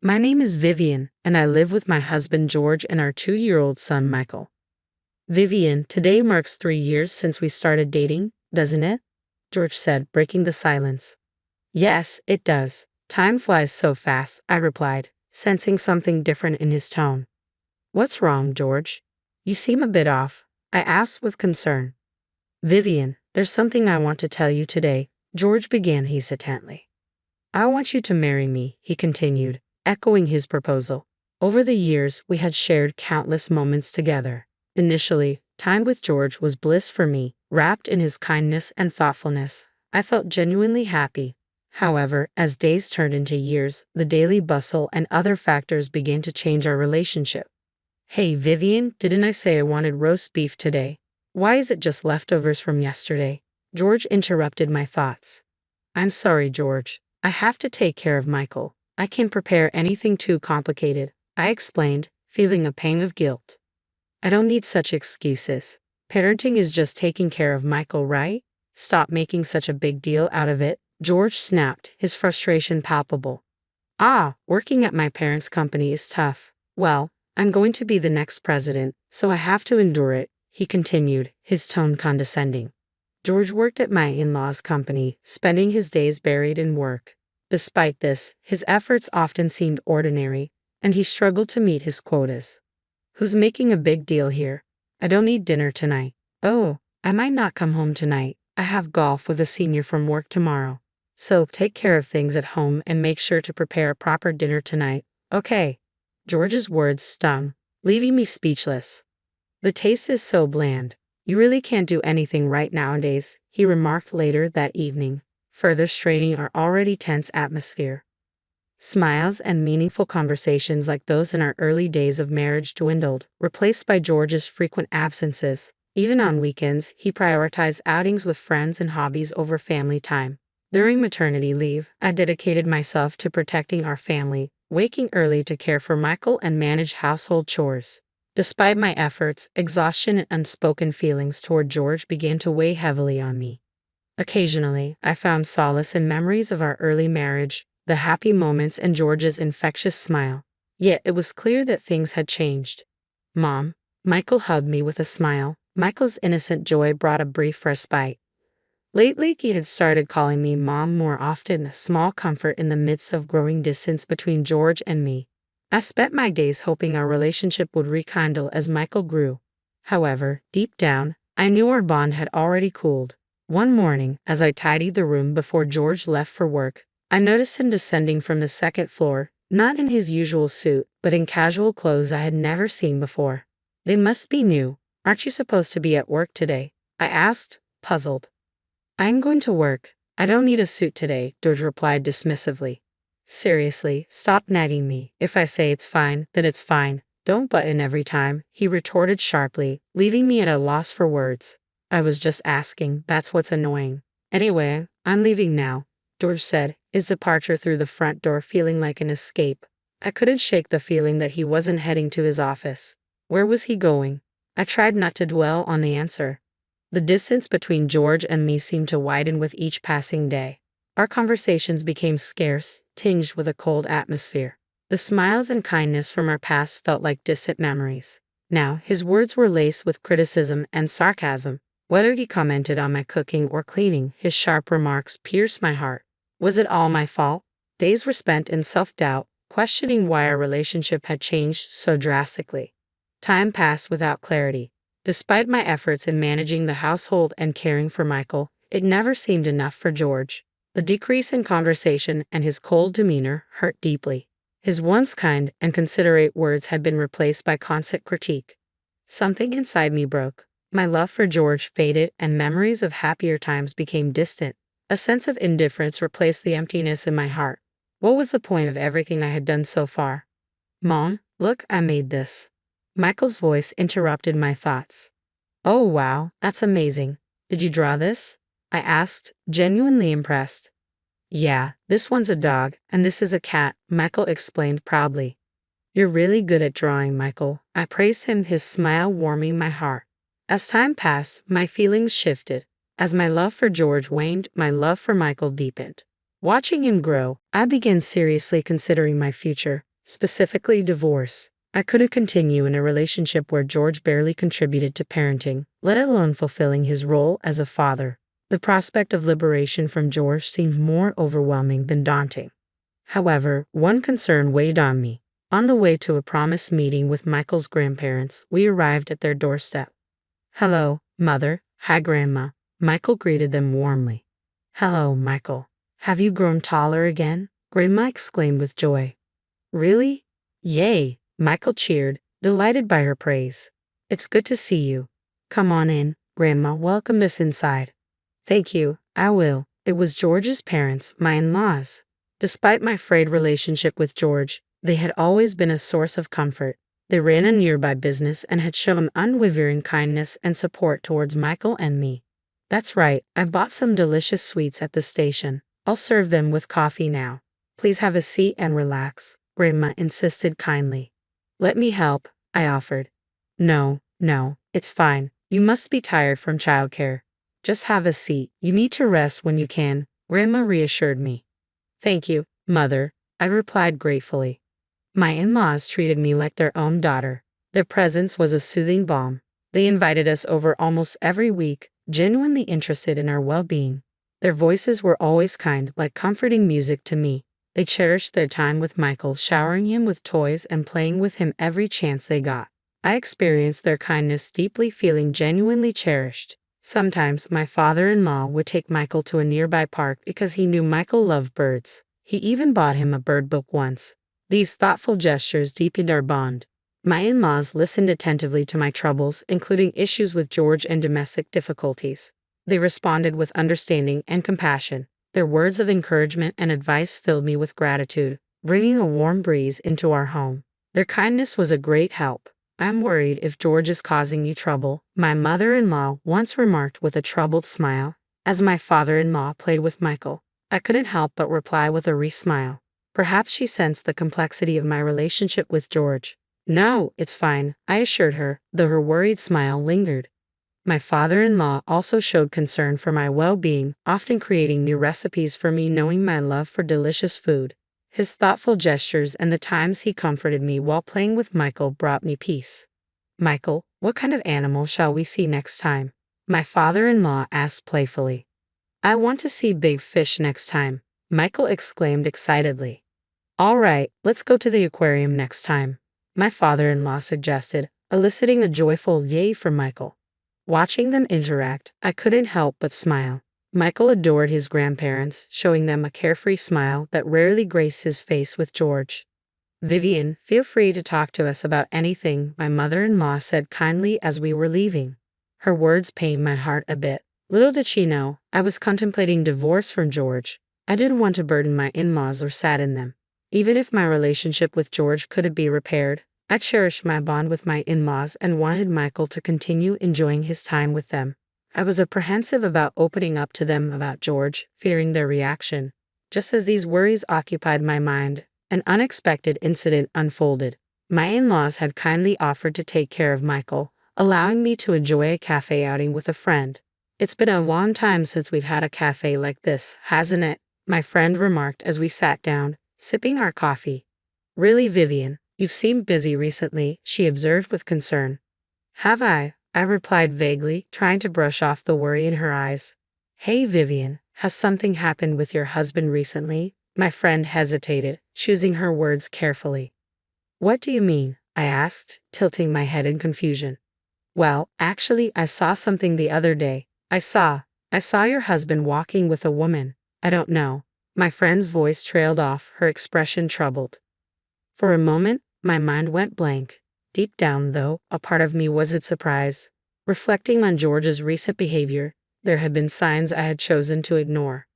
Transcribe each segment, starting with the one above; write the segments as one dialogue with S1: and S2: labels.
S1: My name is Vivian, and I live with my husband George and our 2-year-old son Michael. Vivian, today marks 3 years since we started dating, doesn't it? George said, breaking the silence. Yes, it does. Time flies so fast, I replied, sensing something different in his tone. What's wrong, George? You seem a bit off, I asked with concern. Vivian, there's something I want to tell you today, George began hesitantly. I want you to marry me, he continued, echoing his proposal. Over the years, we had shared countless moments together. Initially, time with George was bliss for me, wrapped in his kindness and thoughtfulness. I felt genuinely happy. However, as days turned into years, the daily bustle and other factors began to change our relationship. Hey Vivian, didn't I say I wanted roast beef today? Why is it just leftovers from yesterday? George interrupted my thoughts. I'm sorry, George. I have to take care of Michael. I can't prepare anything too complicated, I explained, feeling a pang of guilt. I don't need such excuses. Parenting is just taking care of Michael, right? Stop making such a big deal out of it, George snapped, his frustration palpable. Working at my parents' company is tough. Well, I'm going to be the next president, so I have to endure it, he continued, his tone condescending. George worked at my in-laws' company, spending his days buried in work. Despite this, his efforts often seemed ordinary, and he struggled to meet his quotas. Who's making a big deal here? I don't need dinner tonight. Oh, I might not come home tonight. I have golf with a senior from work tomorrow. So take care of things at home and make sure to prepare a proper dinner tonight. Okay. George's words stung, leaving me speechless. The taste is so bland. You really can't do anything right nowadays, he remarked later that evening, further straining our already tense atmosphere. Smiles and meaningful conversations like those in our early days of marriage dwindled, replaced by George's frequent absences. Even on weekends, he prioritized outings with friends and hobbies over family time. During maternity leave, I dedicated myself to protecting our family, waking early to care for Michael and manage household chores. Despite my efforts, exhaustion and unspoken feelings toward George began to weigh heavily on me. Occasionally, I found solace in memories of our early marriage, the happy moments and George's infectious smile. Yet it was clear that things had changed. Mom, Michael hugged me with a smile. Michael's innocent joy brought a brief respite. Lately, he had started calling me Mom more often, a small comfort in the midst of growing distance between George and me. I spent my days hoping our relationship would rekindle as Michael grew. However, deep down, I knew our bond had already cooled. One morning, as I tidied the room before George left for work, I noticed him descending from the second floor, not in his usual suit, but in casual clothes I had never seen before. They must be new. Aren't you supposed to be at work today? I asked, puzzled. I'm going to work. I don't need a suit today, George replied dismissively. Seriously, stop nagging me. If I say it's fine, then it's fine. Don't butt in every time, he retorted sharply, leaving me at a loss for words. I was just asking, that's what's annoying. Anyway, I'm leaving now, George said, his departure through the front door feeling like an escape. I couldn't shake the feeling that he wasn't heading to his office. Where was he going? I tried not to dwell on the answer. The distance between George and me seemed to widen with each passing day. Our conversations became scarce, tinged with a cold atmosphere. The smiles and kindness from our past felt like distant memories. Now, his words were laced with criticism and sarcasm. Whether he commented on my cooking or cleaning, his sharp remarks pierced my heart. Was it all my fault? Days were spent in self-doubt, questioning why our relationship had changed so drastically. Time passed without clarity. Despite my efforts in managing the household and caring for Michael, it never seemed enough for George. The decrease in conversation and his cold demeanor hurt deeply. His once kind and considerate words had been replaced by constant critique. Something inside me broke. My love for George faded and memories of happier times became distant. A sense of indifference replaced the emptiness in my heart. What was the point of everything I had done so far? Mom, look, I made this. Michael's voice interrupted my thoughts. Oh wow, that's amazing. Did you draw this? I asked, genuinely impressed. Yeah, this one's a dog, and this is a cat, Michael explained proudly. You're really good at drawing, Michael. I praised him, his smile warming my heart. As time passed, my feelings shifted. As my love for George waned, my love for Michael deepened. Watching him grow, I began seriously considering my future. specifically divorce. I couldn't continue in a relationship where George barely contributed to parenting, let alone fulfilling his role as a father. The prospect of liberation from George seemed more overwhelming than daunting. However, one concern weighed on me. On the way to a promised meeting with Michael's grandparents, we arrived at their doorstep. "Hello, Mother." "Hi, Grandma." Michael greeted them warmly. "Hello, Michael. Have you grown taller again?" Grandma exclaimed with joy. "Really?" "Yay!" Michael cheered, delighted by her praise. "It's good to see you. Come on in." Grandma welcomed us inside. "Thank you, I will." It was George's parents, my in-laws. Despite my frayed relationship with George, they had always been a source of comfort. They ran a nearby business and had shown unwavering kindness and support towards Michael and me. "That's right, I bought some delicious sweets at the station. I'll serve them with coffee now. Please have a seat and relax," Grandma insisted kindly. "Let me help," I offered. No, it's fine. You must be tired from childcare. Just have a seat. You need to rest when you can," Grandma reassured me. "Thank you, Mother," I replied gratefully. My in-laws treated me like their own daughter. Their presence was a soothing balm. They invited us over almost every week, genuinely interested in our well-being. Their voices were always kind, like comforting music to me. They cherished their time with Michael, showering him with toys and playing with him every chance they got. I experienced their kindness deeply, feeling genuinely cherished. Sometimes my father-in-law would take Michael to a nearby park because he knew Michael loved birds. He even bought him a bird book once. These thoughtful gestures deepened our bond. My in-laws listened attentively to my troubles, including issues with George and domestic difficulties. They responded with understanding and compassion. Their words of encouragement and advice filled me with gratitude, bringing a warm breeze into our home. Their kindness was a great help. "I'm worried if George is causing you trouble," my mother-in-law once remarked with a troubled smile, as my father-in-law played with Michael. I couldn't help but reply with a smile. Perhaps she sensed the complexity of my relationship with George. "No, it's fine," I assured her, though her worried smile lingered. My father-in-law also showed concern for my well-being, often creating new recipes for me, knowing my love for delicious food. His thoughtful gestures and the times he comforted me while playing with Michael brought me peace. "Michael, what kind of animal shall we see next time?" my father-in-law asked playfully. "I want to see big fish next time," Michael exclaimed excitedly. "All right, let's go to the aquarium next time," my father-in-law suggested, eliciting a joyful yay from Michael. Watching them interact, I couldn't help but smile. Michael adored his grandparents, showing them a carefree smile that rarely graced his face with George. "Vivian, feel free to talk to us about anything," my mother-in-law said kindly as we were leaving. Her words pained my heart a bit. Little did she know, I was contemplating divorce from George. I didn't want to burden my in-laws or sadden them. Even if my relationship with George couldn't be repaired, I cherished my bond with my in-laws and wanted Michael to continue enjoying his time with them. I was apprehensive about opening up to them about George, fearing their reaction. Just as these worries occupied my mind, an unexpected incident unfolded. My in-laws had kindly offered to take care of Michael, allowing me to enjoy a cafe outing with a friend. "It's been a long time since we've had a cafe like this, hasn't it?" my friend remarked as we sat down, sipping our coffee. "Really, Vivian, you've seemed busy recently," she observed with concern. "Have I?" I replied vaguely, trying to brush off the worry in her eyes. "Hey, Vivian, has something happened with your husband recently?" My friend hesitated, choosing her words carefully. "What do you mean?" I asked, tilting my head in confusion. "Well, actually, I saw something the other day. I saw your husband walking with a woman. I don't know." My friend's voice trailed off, her expression troubled. For a moment, my mind went blank. Deep down, though, a part of me wasn't surprised. Reflecting on George's recent behavior, there had been signs I had chosen to ignore.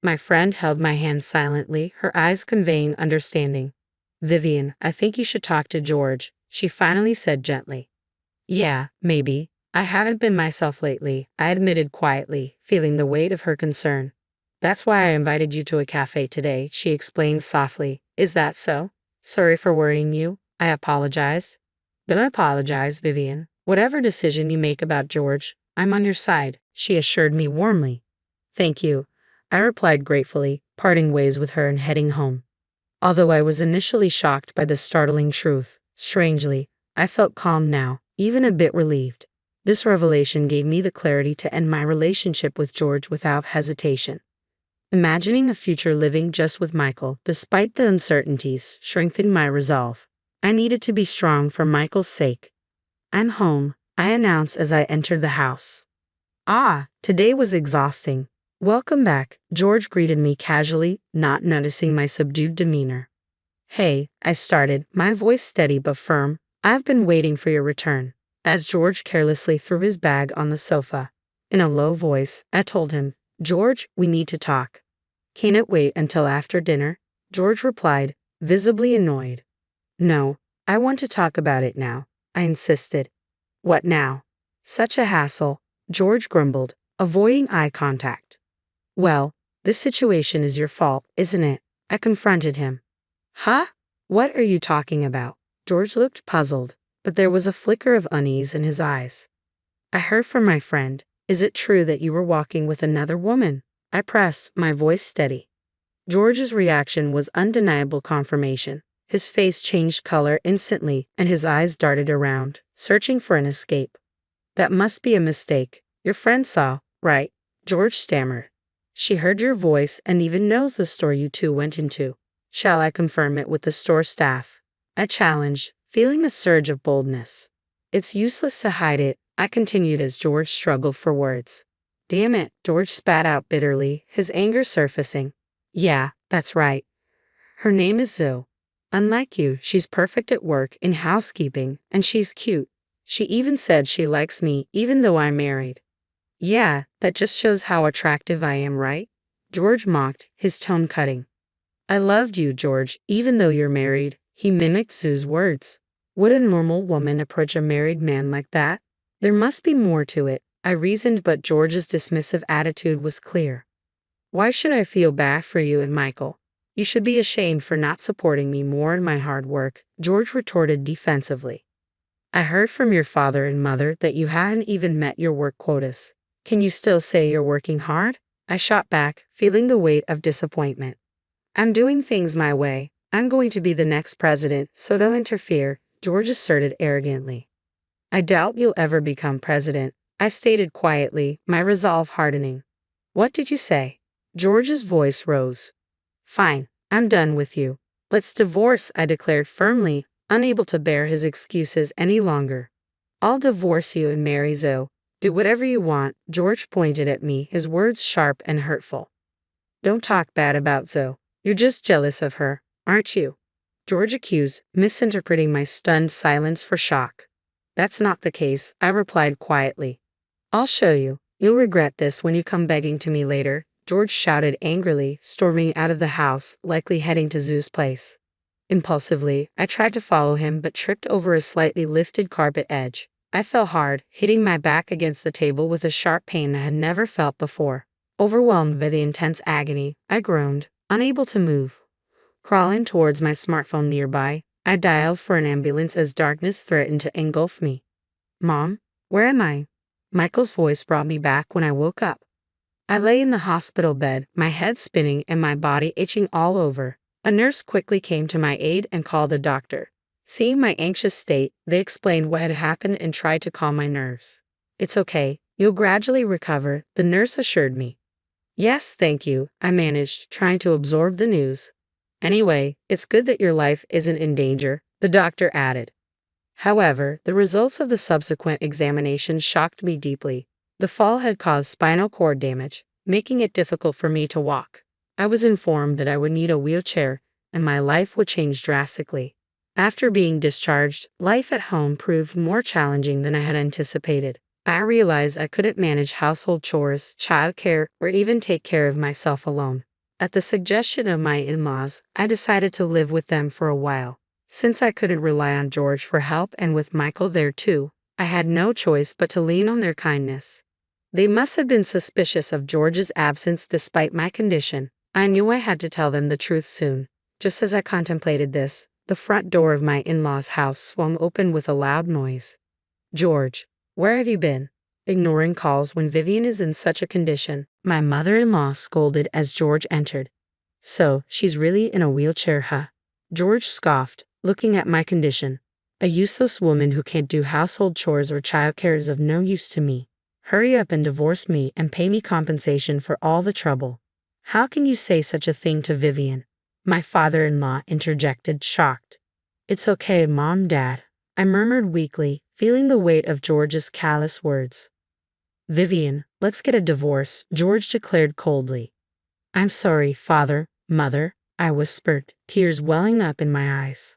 S1: My friend held my hand silently, her eyes conveying understanding. "Vivian, I think you should talk to George," she finally said gently. "Yeah, maybe. I haven't been myself lately," I admitted quietly, feeling the weight of her concern. "That's why I invited you to a cafe today," she explained softly. "Is that so? Sorry for worrying you." I apologized. "Don't apologize, Vivian. Whatever decision you make about George, I'm on your side," she assured me warmly. "Thank you," I replied gratefully, parting ways with her and heading home. Although I was initially shocked by the startling truth, strangely, I felt calm now, even a bit relieved. This revelation gave me the clarity to end my relationship with George without hesitation. Imagining a future living just with Michael, despite the uncertainties, strengthened my resolve. I needed to be strong for Michael's sake. "I'm home," I announced as I entered the house. "Ah, today was exhausting." "Welcome back," George greeted me casually, not noticing my subdued demeanor. "Hey," I started, my voice steady but firm, "I've been waiting for your return." As George carelessly threw his bag on the sofa. In a low voice, I told him, "George, we need to talk." "Can it wait until after dinner?" George replied, visibly annoyed. "No, I want to talk about it now," I insisted. "What now?" "Such a hassle," George grumbled, avoiding eye contact. "Well, this situation is your fault, isn't it?" I confronted him. "Huh? What are you talking about?" George looked puzzled, but there was a flicker of unease in his eyes. "I heard from my friend. Is it true that you were walking with another woman?" I pressed, my voice steady. George's reaction was undeniable confirmation. His face changed color instantly, and his eyes darted around, searching for an escape. "That must be a mistake. Your friend saw, right?" George stammered. "She heard your voice and even knows the store you two went into." "Shall I confirm it with the store staff?" I challenged, feeling a surge of boldness. "It's useless to hide it," I continued as George struggled for words. "Damn it," George spat out bitterly, his anger surfacing. "Yeah, that's right. Her name is Zoe. Unlike you, she's perfect at work, in housekeeping, and she's cute. She even said she likes me, even though I'm married." "Yeah, that just shows how attractive I am, right?" George mocked, his tone cutting. "I loved you, George, even though you're married," he mimicked Zoe's words. Would a normal woman approach a married man like that? There must be more to it, I reasoned, but George's dismissive attitude was clear. "Why should I feel bad for you and Michael? You should be ashamed for not supporting me more in my hard work," George retorted defensively. "I heard from your father and mother that you hadn't even met your work quotas. Can you still say you're working hard?" I shot back, feeling the weight of disappointment. "I'm doing things my way. I'm going to be the next president, so don't interfere," George asserted arrogantly. "I doubt you'll ever become president," I stated quietly, my resolve hardening. "What did you say?" George's voice rose. "Fine, I'm done with you. Let's divorce," I declared firmly, unable to bear his excuses any longer. "I'll divorce you and marry Zoe. Do whatever you want," George pointed at me, his words sharp and hurtful. "Don't talk bad about Zoe. You're just jealous of her, aren't you?" George accused, misinterpreting my stunned silence for shock. "That's not the case," I replied quietly. "I'll show you. You'll regret this when you come begging to me later," George shouted angrily, storming out of the house, likely heading to Zoe's place. Impulsively, I tried to follow him but tripped over a slightly lifted carpet edge. I fell hard, hitting my back against the table with a sharp pain I had never felt before. Overwhelmed by the intense agony, I groaned, unable to move. Crawling towards my smartphone nearby, I dialed for an ambulance as darkness threatened to engulf me. "Mom, where am I?" Michael's voice brought me back when I woke up. I lay in the hospital bed, my head spinning and my body itching all over. A nurse quickly came to my aid and called a doctor. Seeing my anxious state, they explained what had happened and tried to calm my nerves. "It's okay, you'll gradually recover," the nurse assured me. "Yes, thank you," I managed, trying to absorb the news. "Anyway, it's good that your life isn't in danger," the doctor added. However, the results of the subsequent examination shocked me deeply. The fall had caused spinal cord damage, making it difficult for me to walk. I was informed that I would need a wheelchair, and my life would change drastically. After being discharged, life at home proved more challenging than I had anticipated. I realized I couldn't manage household chores, childcare, or even take care of myself alone. At the suggestion of my in-laws, I decided to live with them for a while. Since I couldn't rely on George for help and with Michael there too, I had no choice but to lean on their kindness. They must have been suspicious of George's absence despite my condition. I knew I had to tell them the truth soon. Just as I contemplated this, the front door of my in-laws' house swung open with a loud noise. "George, where have you been?" Ignoring calls when Vivian is in such a condition, my mother-in-law scolded as George entered. So, she's really in a wheelchair, huh? George scoffed, looking at my condition. A useless woman who can't do household chores or childcare is of no use to me. Hurry up and divorce me and pay me compensation for all the trouble. How can you say such a thing to Vivian? My father-in-law interjected, shocked. It's okay, Mom, Dad, I murmured weakly, feeling the weight of George's callous words. Vivian, let's get a divorce, George declared coldly. I'm sorry, Father, Mother, I whispered, tears welling up in my eyes.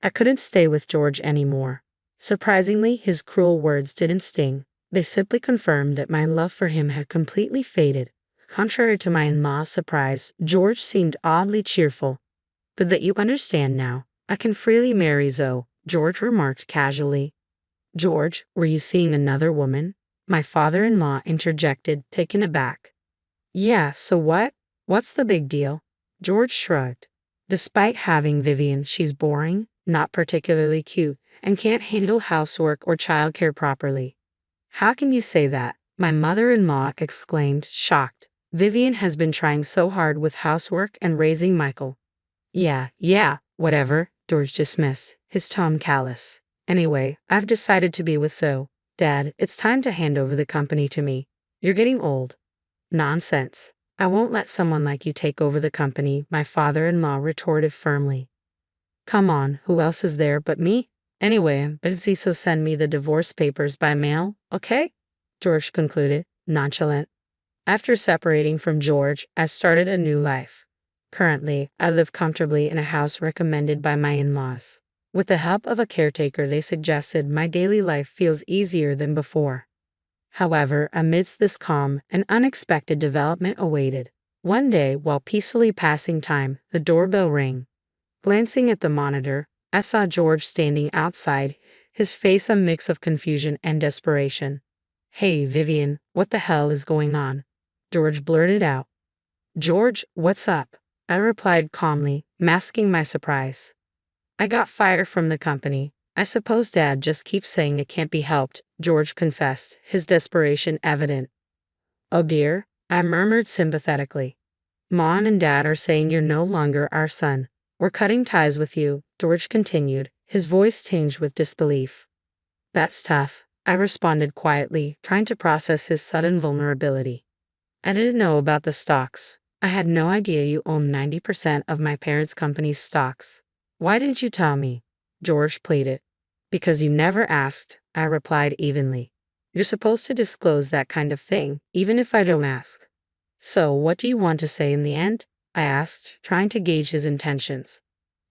S1: I couldn't stay with George anymore. Surprisingly, his cruel words didn't sting. They simply confirmed that my love for him had completely faded. Contrary to my in-law's surprise, George seemed oddly cheerful. But that you understand now, I can freely marry Zoe, George remarked casually. George, were you seeing another woman? My father-in-law interjected, taken aback. Yeah, so what? What's the big deal? George shrugged. Despite having Vivian, she's boring, not particularly cute, and can't handle housework or childcare properly. How can you say that? My mother-in-law exclaimed, shocked. Vivian has been trying so hard with housework and raising Michael. Yeah, whatever, George dismissed, his tone callous. Anyway, I've decided to be with Zoe. Dad, it's time to hand over the company to me. You're getting old. Nonsense. I won't let someone like you take over the company, my father-in-law retorted firmly. Come on, who else is there but me? Anyway, I'm busy, so send me the divorce papers by mail, okay? George concluded, nonchalant. After separating from George, I started a new life. Currently, I live comfortably in a house recommended by my in-laws. With the help of a caretaker, they suggested my daily life feels easier than before. However, amidst this calm, an unexpected development awaited. One day, while peacefully passing time, the doorbell rang. Glancing at the monitor, I saw George standing outside, his face a mix of confusion and desperation. Hey, Vivian, what the hell is going on? George blurted out. George, what's up? I replied calmly, masking my surprise. I got fired from the company. I suppose Dad just keeps saying it can't be helped, George confessed, his desperation evident. Oh dear, I murmured sympathetically. Mom and Dad are saying you're no longer our son. We're cutting ties with you, George continued, his voice tinged with disbelief. That's tough, I responded quietly, trying to process his sudden vulnerability. I didn't know about the stocks. I had no idea you owned 90% of my parents' company's stocks. Why didn't you tell me? George pleaded. Because you never asked, I replied evenly. You're supposed to disclose that kind of thing, even if I don't ask. So, what do you want to say in the end? I asked, trying to gauge his intentions.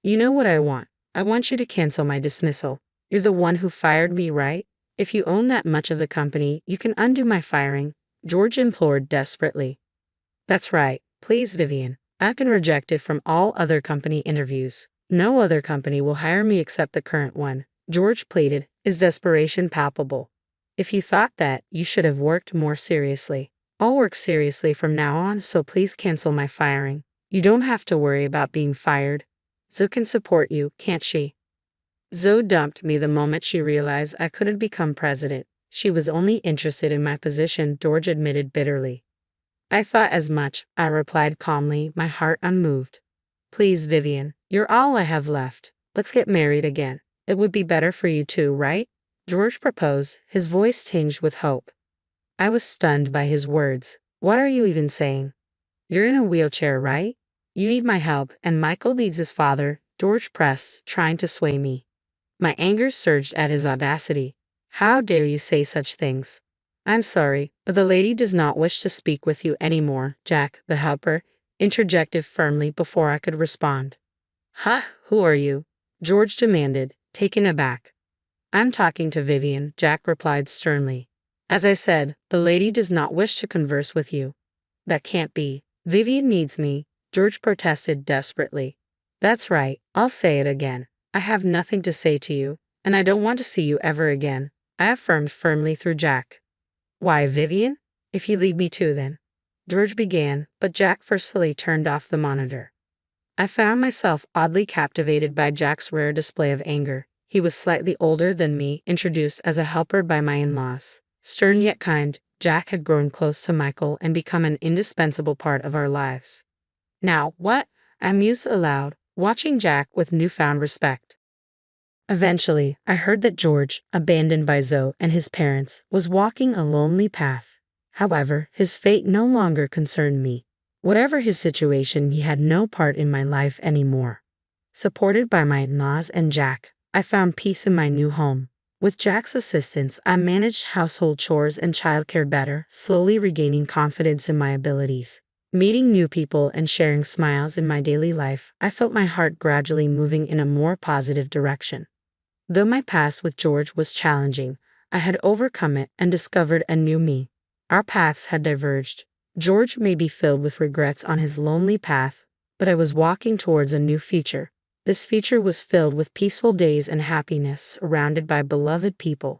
S1: You know what I want. I want you to cancel my dismissal. You're the one who fired me, right? If you own that much of the company, you can undo my firing, George implored desperately. That's right. Please, Vivian. I've been rejected from all other company interviews. No other company will hire me except the current one, George pleaded, his desperation palpable. If you thought that, you should have worked more seriously. I'll work seriously from now on, so please cancel my firing. You don't have to worry about being fired. Zoe can support you, can't she? Zoe dumped me the moment she realized I couldn't become president. She was only interested in my position, George admitted bitterly. I thought as much, I replied calmly, my heart unmoved. Please, Vivian, you're all I have left. Let's get married again. It would be better for you too, right? George proposed, his voice tinged with hope. I was stunned by his words. What are you even saying? You're in a wheelchair, right? You need my help, and Michael needs his father, George pressed, trying to sway me. My anger surged at his audacity. How dare you say such things? I'm sorry, but the lady does not wish to speak with you anymore, Jack, the helper, interjected firmly before I could respond. Huh, who are you? George demanded, taken aback. I'm talking to Vivian, Jack replied sternly. As I said, the lady does not wish to converse with you. That can't be. Vivian needs me, George protested desperately. That's right, I'll say it again. I have nothing to say to you, and I don't want to see you ever again, I affirmed firmly through Jack. Why, Vivian? If you leave me too, then. George began, but Jack forcefully turned off the monitor. I found myself oddly captivated by Jack's rare display of anger. He was slightly older than me, introduced as a helper by my in-laws. Stern yet kind, Jack had grown close to Michael and become an indispensable part of our lives. Now, what? I mused aloud, watching Jack with newfound respect. Eventually, I heard that George, abandoned by Zoe and his parents, was walking a lonely path. However, his fate no longer concerned me. Whatever his situation, he had no part in my life anymore. Supported by my in-laws and Jack, I found peace in my new home. With Jack's assistance, I managed household chores and childcare better, slowly regaining confidence in my abilities. Meeting new people and sharing smiles in my daily life, I felt my heart gradually moving in a more positive direction. Though my past with George was challenging, I had overcome it and discovered a new me. Our paths had diverged. George may be filled with regrets on his lonely path, but I was walking towards a new future. This future was filled with peaceful days and happiness, surrounded by beloved people.